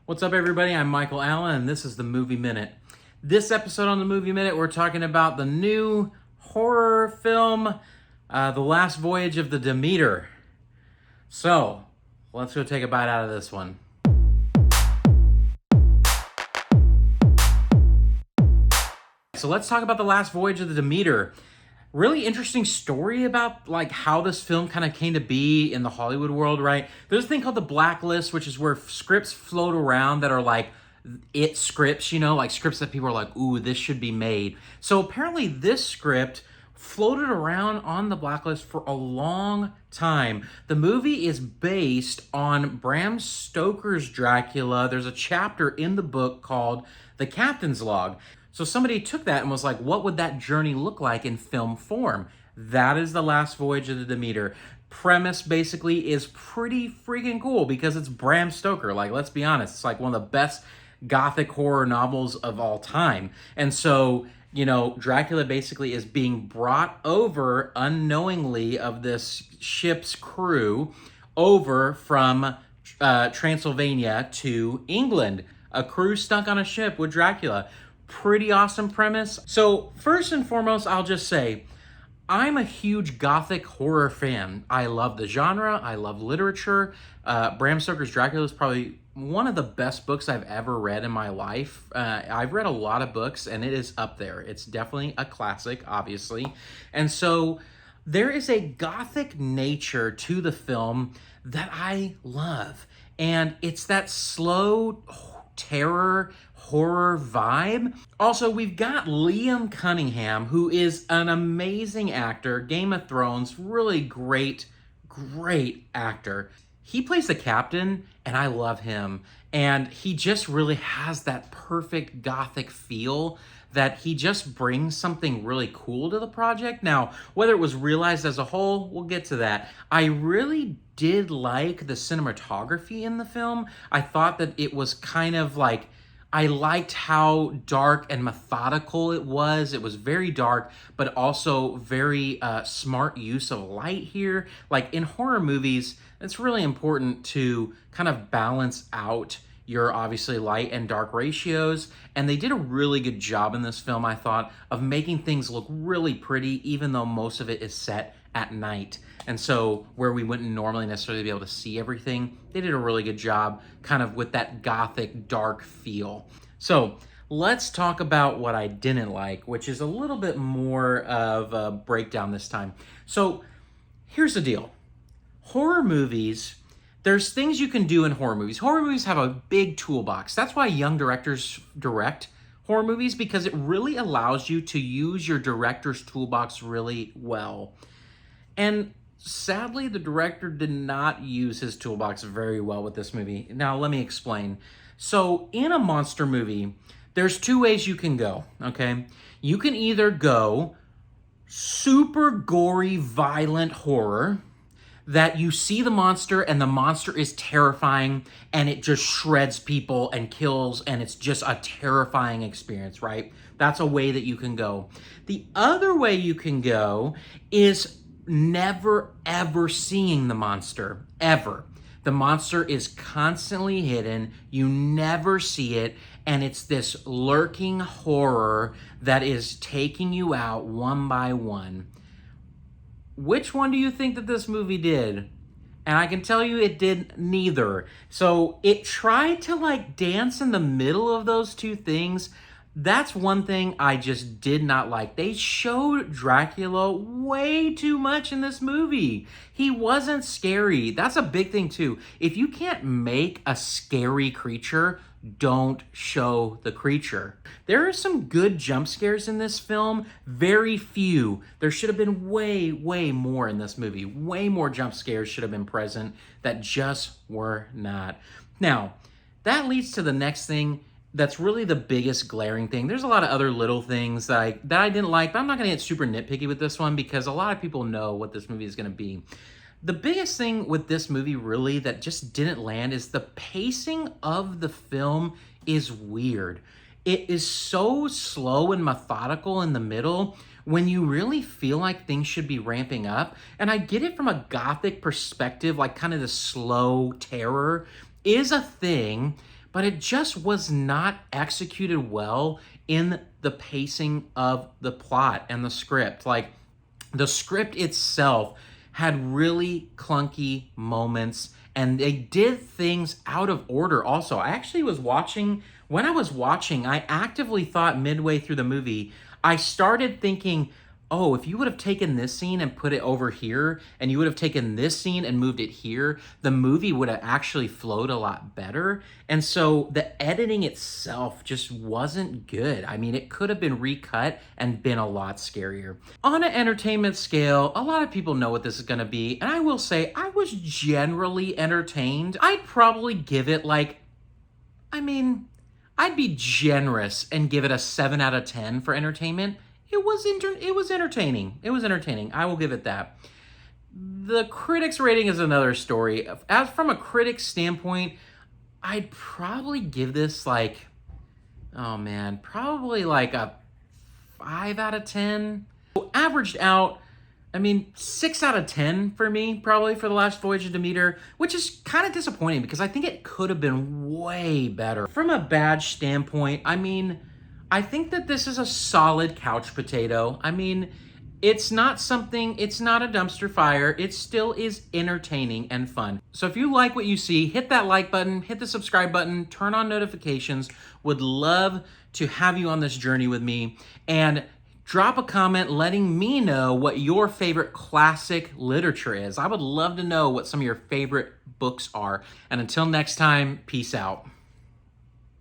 What's up, everybody? I'm Michael Allen, and this is the Movie Minute. This episode on the Movie Minute, we're talking about the new horror film, The Last Voyage of the Demeter. So, let's go take a bite out of this one. So let's talk about The Last Voyage of the Demeter. Really interesting story about how this film kind of came to be in the Hollywood world, right? There's a thing called the blacklist, which is where scripts float around that are it scripts, scripts that people are like, ooh, this should be made. So apparently this script floated around on the blacklist for a long time. The movie is based on Bram Stoker's Dracula. There's a chapter in the book called The Captain's Log. So somebody took that and was like, what would that journey look like in film form? That is The Last Voyage of the Demeter. Premise basically is pretty freaking cool because it's Bram Stoker. Let's be honest, it's one of the best Gothic horror novels of all time. And so, Dracula basically is being brought over unknowingly of this ship's crew over from Transylvania to England. A crew stuck on a ship with Dracula. Pretty awesome premise. So first and foremost, I'll just say, I'm a huge Gothic horror fan. I love the genre. I love literature. Bram Stoker's Dracula is probably one of the best books I've ever read in my life. I've read a lot of books, and it is up there. It's definitely a classic, obviously. And so there is a Gothic nature to the film that I love. And it's that slow terror horror vibe. Also, we've got Liam Cunningham, who is an amazing actor. Game of Thrones, really great actor. He plays the captain, and I love him. And he just really has that perfect Gothic feel that he just brings something really cool to the project. Now, whether it was realized as a whole, we'll get to that. I really did like the cinematography in the film. I thought that it was kind of I liked how dark and methodical it was. It was very dark, but also very smart use of light here. In horror movies, it's really important to kind of balance out your obviously light and dark ratios. And they did a really good job in this film, I thought, of making things look really pretty, even though most of it is set at night. And so where we wouldn't normally necessarily be able to see everything, they did a really good job kind of with that Gothic dark feel. So let's talk about what I didn't like, which is a little bit more of a breakdown this time. So here's the deal. Horror movies, there's things you can do in horror movies. Horror movies have a big toolbox. That's why young directors direct horror movies, because it really allows you to use your director's toolbox really well. And sadly, the director did not use his toolbox very well with this movie. Now, let me explain. So, in a monster movie, there's two ways you can go, okay? You can either go super gory, violent horror, that you see the monster and the monster is terrifying and it just shreds people and kills and it's just a terrifying experience, right? That's a way that you can go. The other way you can go is never ever seeing the monster, ever. The monster is constantly hidden, you never see it, and it's this lurking horror that is taking you out one by one. Which one do you think that this movie did? And I can tell you it did neither. So it tried to dance in the middle of those two things. That's one thing I just did not like. They showed Dracula way too much in this movie. He wasn't scary. That's a big thing too. If you can't make a scary creature, don't show the creature. There are some good jump scares in this film, very few. There should have been way more in this movie. Way more jump scares should have been present that just were not. Now, that leads to the next thing that's really the biggest glaring thing. There's a lot of other little things that I didn't like, but I'm not gonna get super nitpicky with this one because a lot of people know what this movie is gonna be. The biggest thing with this movie really that just didn't land is the pacing of the film is weird. It is so slow and methodical in the middle when you really feel like things should be ramping up. And I get it from a Gothic perspective, kind of the slow terror is a thing, but it just was not executed well in the pacing of the plot and the script. Like, the script itself had really clunky moments, and they did things out of order also. I actually was watching, when I was watching, I actively thought midway through the movie, I started thinking, oh, if you would have taken this scene and put it over here, and you would have taken this scene and moved it here, the movie would have actually flowed a lot better. And so the editing itself just wasn't good. I mean, it could have been recut and been a lot scarier. On an entertainment scale, a lot of people know what this is gonna be, and I will say I was generally entertained. I'd probably give it like, I'd be generous and give it a 7 out of 10 for entertainment. It was entertaining. It was entertaining. I will give it that. The critics' rating is another story. As from a critic's standpoint, I'd probably give this like, oh man, probably like a 5 out of 10. So averaged out, 6 out of 10 for me, probably, for The Last Voyage of Demeter, which is kind of disappointing because I think it could have been way better. From a badge standpoint, I think that this is a solid couch potato. It's not a dumpster fire. It still is entertaining and fun. So if you like what you see, hit that like button, hit the subscribe button, turn on notifications. Would love to have you on this journey with me. And drop a comment letting me know what your favorite classic literature is. I would love to know what some of your favorite books are. And until next time, peace out.